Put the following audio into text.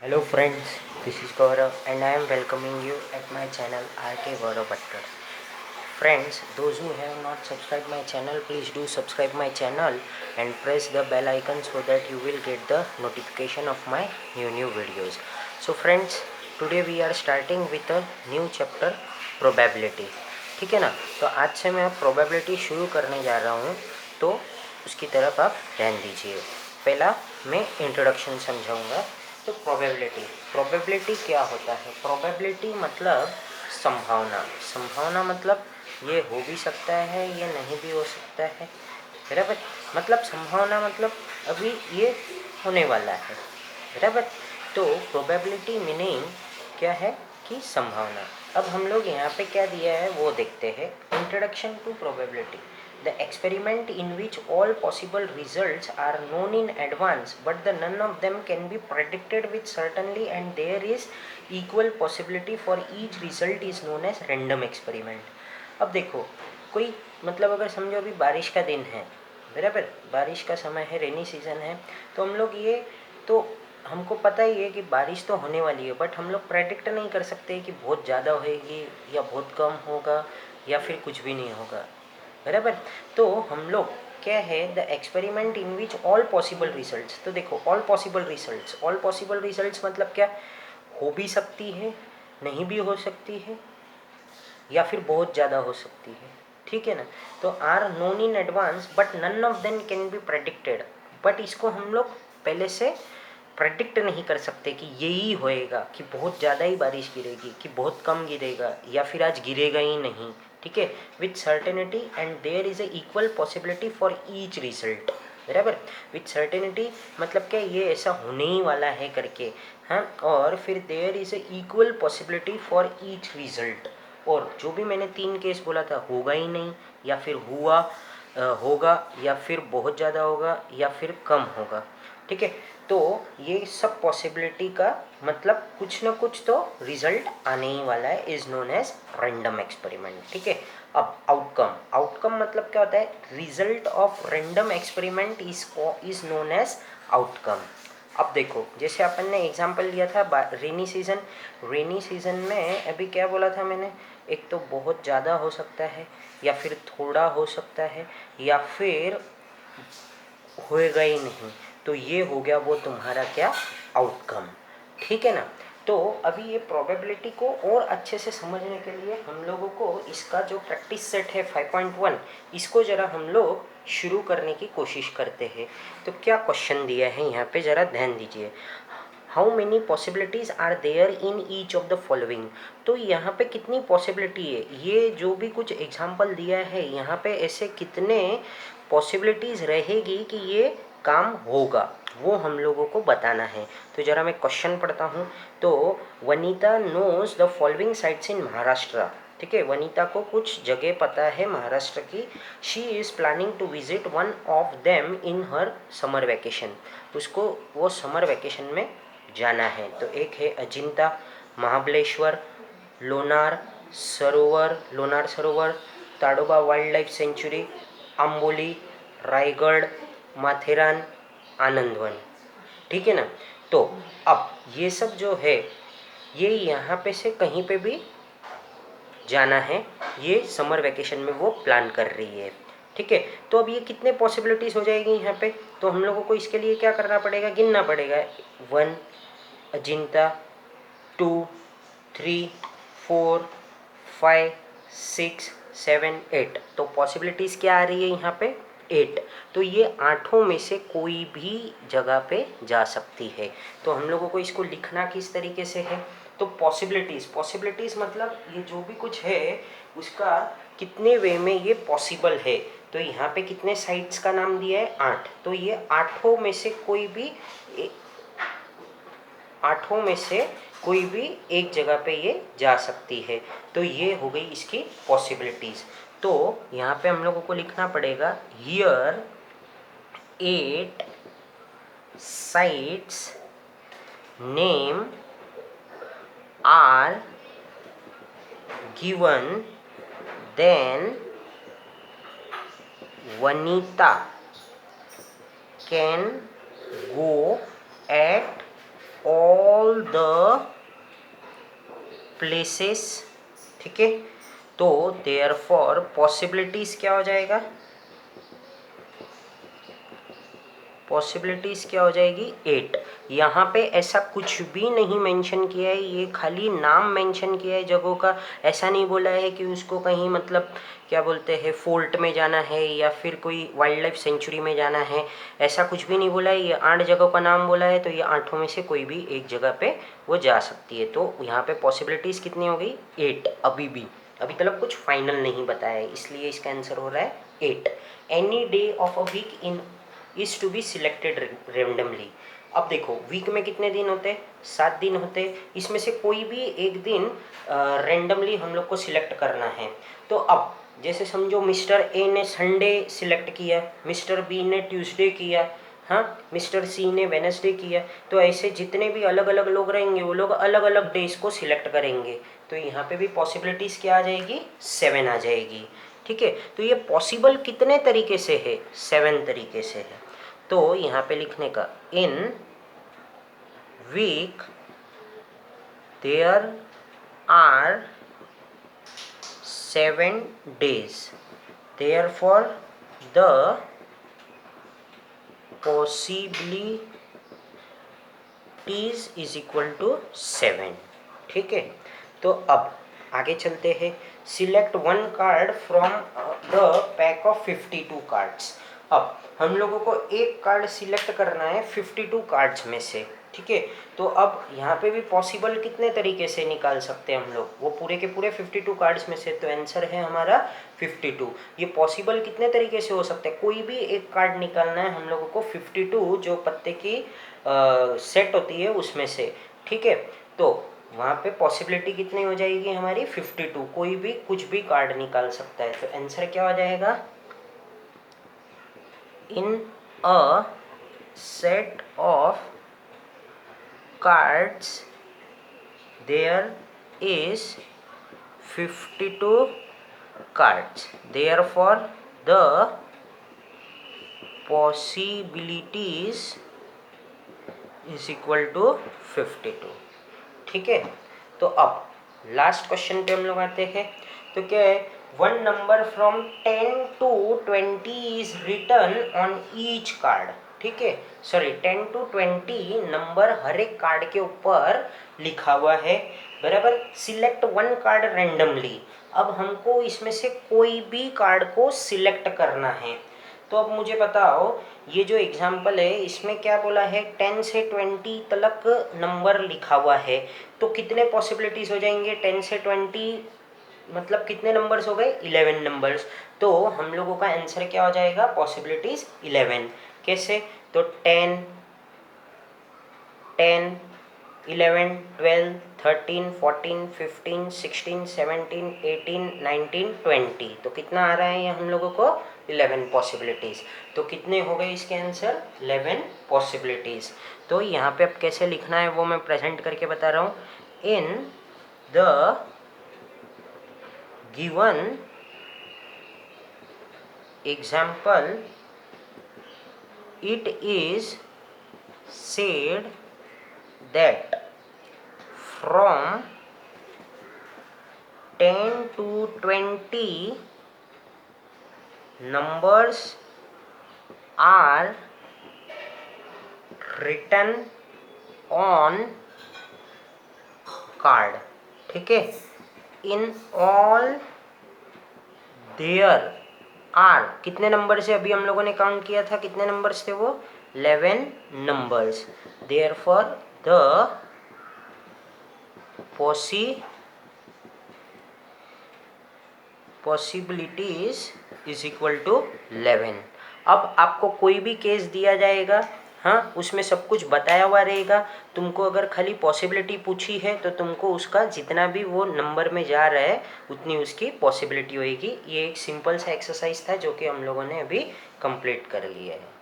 Hello friends, this is Gaurav and I am welcoming you at my channel RK Gaurav Bhattar. Friends, those who have not subscribed my channel, please do subscribe my channel and press the bell icon so that you will get the notification of my new videos. So friends, today we are starting with a new chapter probability. ठीक है ना। तो आज से मैं probability शुरू करने जा रहा हूँ, तो उसकी तरफ आप ध्यान दीजिए। पहला मैं इंट्रोडक्शन समझाऊंगा। तो प्रोबेबिलिटी क्या होता है? प्रोबेबिलिटी मतलब संभावना। संभावना मतलब ये हो भी सकता है, ये नहीं भी हो सकता है, बराबर। मतलब संभावना मतलब अभी ये होने वाला है, बराबर। तो प्रोबेबिलिटी मीनिंग क्या है कि संभावना। अब हम लोग यहाँ पे क्या दिया है वो देखते हैं। Introduction to probability: the experiment in which all possible results are known in advance but the none of them can be predicted with certainty and there is equal possibility for each result is known as random experiment. अब देखो, कोई मतलब अगर समझो अभी बारिश का दिन है, बराबर, बारिश का समय है, रेनी सीजन है, तो हम लोग ये तो हमको पता ही है कि बारिश तो होने वाली है, बट हम लोग प्रेडिक्ट नहीं कर सकते कि बहुत ज़्यादा होएगी या बहुत कम होगा या फिर कुछ भी नहीं होगा, बराबर। तो हम लोग क्या है, the experiment in which all possible results. तो देखो, ऑल पॉसिबल रिजल्ट्स मतलब क्या? हो भी सकती है, नहीं भी हो सकती है, या फिर बहुत ज़्यादा हो सकती है, ठीक है ना। तो are known in advance but none of them can be predicted. But इसको हम लोग पहले से प्रेडिक्ट नहीं कर सकते कि यही होएगा, कि बहुत ज़्यादा ही बारिश गिरेगी, कि बहुत कम गिरेगा, या फिर आज गिरेगा ही नहीं, ठीक है। With certainty and there is a equal possibility for each result, बराबर। विथ सर्टेनिटी मतलब क्या, ये ऐसा होने ही वाला है करके, हाँ। और फिर there is a equal possibility for each result. और जो भी मैंने 3 केस बोला था, होगा ही नहीं, या फिर हुआ होगा, या फिर बहुत ज़्यादा होगा, या फिर कम होगा, ठीक है। तो ये सब पॉसिबिलिटी का मतलब कुछ ना कुछ तो रिजल्ट आने ही वाला है, is known as random experiment, ठीक है। अब आउटकम मतलब क्या होता है? Result of random experiment is known as outcome. अब देखो, जैसे अपन ने एग्जांपल लिया था रेनी सीजन में अभी क्या बोला था मैंने? एक तो बहुत ज़्यादा हो सकता है, या फिर थोड़ा हो सकता है, या फिर होएगा ही नहीं। तो ये हो गया वो तुम्हारा क्या? आउटकम, ठीक है ना। तो अभी ये प्रोबेबिलिटी को और अच्छे से समझने के लिए हम लोगों को इसका जो प्रैक्टिस सेट है 5.1, इसको ज़रा हम लोग शुरू करने की कोशिश करते हैं। तो क्या क्वेश्चन दिया है यहाँ पे, ज़रा ध्यान दीजिए। How many possibilities are there in each of the following. तो यहाँ पे कितनी पॉसिबिलिटी है, ये जो भी कुछ एग्जाम्पल दिया है यहाँ पे, ऐसे कितने पॉसिबिलिटीज़ रहेगी कि ये काम होगा, वो हम लोगों को बताना है। तो ज़रा मैं क्वेश्चन पढ़ता हूँ। तो Vanita knows the following sites in Maharashtra, ठीक है। वनीता को कुछ जगह पता है महाराष्ट्र की। She is planning to visit one of them in her summer vacation. उसको वो समर वैकेशन में जाना है। तो एक है Ajanta, Mahabaleshwar, Lonar Sarovar, Tadoba wildlife sanctuary, Amboli, Raigad, Matheran, Anandwan, ठीक है ना। तो अब ये सब जो है, ये यहाँ पे से कहीं पे भी जाना है, ये समर वैकेशन में वो प्लान कर रही है, ठीक है। तो अब ये कितने पॉसिबिलिटीज़ हो जाएगी यहाँ पे? तो हम लोगों को इसके लिए क्या करना पड़ेगा? गिनना पड़ेगा। 1 अजिंता, 2, 3, 4, 5, 6, 7, 8। तो पॉसिबिलिटीज़ क्या आ रही है यहाँ पे? 8। तो ये आठों में से कोई भी जगह पे जा सकती है। तो हम लोगों को इसको लिखना किस तरीके से है? तो पॉसिबिलिटीज़ मतलब ये जो भी कुछ है उसका कितने वे में ये पॉसिबल है। तो यहाँ पे कितने साइट्स का नाम दिया है? 8। तो ये आठों में से कोई भी एक जगह पे ये जा सकती है। तो ये हो गई इसकी पॉसिबिलिटीज़। तो यहाँ पे हम लोगों को लिखना पड़ेगा, here 8 sites name are given, then Vanita can go at all all the places, ठीक है। तो देयरफॉर पॉसिबिलिटीज क्या हो जाएगा, पॉसिबिलिटीज क्या हो जाएगी 8। यहाँ पे ऐसा कुछ भी नहीं मेंशन किया है, ये खाली नाम मेंशन किया है जगहों का। ऐसा नहीं बोला है कि उसको कहीं मतलब क्या बोलते हैं फोर्ट में जाना है या फिर कोई वाइल्ड लाइफ सेंचुरी में जाना है, ऐसा कुछ भी नहीं बोला है। ये 8 जगहों का नाम बोला है, तो ये 8 में से कोई भी एक जगह पे वो जा सकती है। तो यहाँ पे पॉसिबिलिटीज़ कितनी हो गई 8। अभी तक कुछ फाइनल नहीं बताया है, इसलिए इसका आंसर हो रहा है 8। Any day of a week in is to be selected randomly. अब देखो वीक में कितने दिन होते हैं, 7 दिन होते हैं। इसमें से कोई भी एक दिन रेंडमली हम लोग को सिलेक्ट करना है। तो अब जैसे समझो मिस्टर ए ने संडे सिलेक्ट किया, मिस्टर बी ने ट्यूसडे किया, हाँ, मिस्टर सी ने वेडनेसडे किया। तो ऐसे जितने भी अलग अलग लोग रहेंगे वो लोग अलग अलग डेज को सिलेक्ट करेंगे। तो यहाँ पे भी पॉसिबिलिटीज़ क्या आ जाएगी 7 आ जाएगी, ठीक है। तो ये पॉसिबल कितने तरीके से है, 7 तरीके से है। तो यहाँ पे लिखने का in week there are 7 days, therefore the possibilities is equal to 7, ठीक है। तो अब आगे चलते हैं। Select 1 card from the pack of 52 cards. अब हम लोगों को एक कार्ड सिलेक्ट करना है 52 कार्ड्स में से, ठीक है। तो अब यहाँ पे भी पॉसिबल कितने तरीके से निकाल सकते हैं हम लोग, वो पूरे के पूरे 52 कार्ड्स में से। तो आंसर है हमारा 52। ये पॉसिबल कितने तरीके से हो सकता है, कोई भी एक कार्ड निकालना है हम लोगों को 52 जो पत्ते की सेट होती है उसमें से, ठीक है। तो वहाँ पे पॉसिबिलिटी कितनी हो जाएगी हमारी 52, कोई भी कुछ भी कार्ड निकाल सकता है। तो आंसर क्या हो जाएगा, in a set of cards there is 52 cards, therefore the possibilities is equal to 52, ठीक है। तो अब लास्ट क्वेश्चन पे हम लोग आते हैं। तो क्या है, 1 number from 10 to 20 is return on each card, ठीक है। सॉरी 10 to 20 नंबर हर एक कार्ड के ऊपर लिखा हुआ है, बराबर। Select 1 card randomly. अब हमको इसमें से कोई भी कार्ड को सिलेक्ट करना है। तो अब मुझे बताओ ये जो एग्जाम्पल है इसमें क्या बोला है, 10 से 20 तक नंबर लिखा हुआ है। तो कितने पॉसिबिलिटीज़ हो जाएंगे 10 से 20, मतलब कितने नंबर्स हो गए 11 नंबर्स। तो हम लोगों का आंसर क्या हो जाएगा, पॉसिबिलिटीज़ 11। कैसे, तो 10, 10, 11, 12, 13, 14, 15, 16, 17, 18, 19, 20। तो कितना आ रहा है ये हम लोगों को 11 पॉसिबिलिटीज़। तो कितने हो गए इसके आंसर 11 पॉसिबिलिटीज़। तो यहाँ पे अब कैसे लिखना है वो मैं प्रेजेंट करके बता रहा हूँ। In the given example it is said that from 10 to 20 numbers are written on card, ठीक है। इन ऑल देयर आर, कितने नंबर से अभी हम लोगों ने काउंट किया था, कितने नंबर्स थे वो 11 numbers. Therefore the possibilities is equal to 11। अब आपको कोई भी केस दिया जाएगा, हाँ, उसमें सब कुछ बताया हुआ रहेगा। तुमको अगर खाली पॉसिबिलिटी पूछी है तो तुमको उसका जितना भी वो नंबर में जा रहा है उतनी उसकी पॉसिबिलिटी होएगी। ये एक सिंपल सा एक्सरसाइज था जो कि हम लोगों ने अभी कंप्लीट कर लिया है।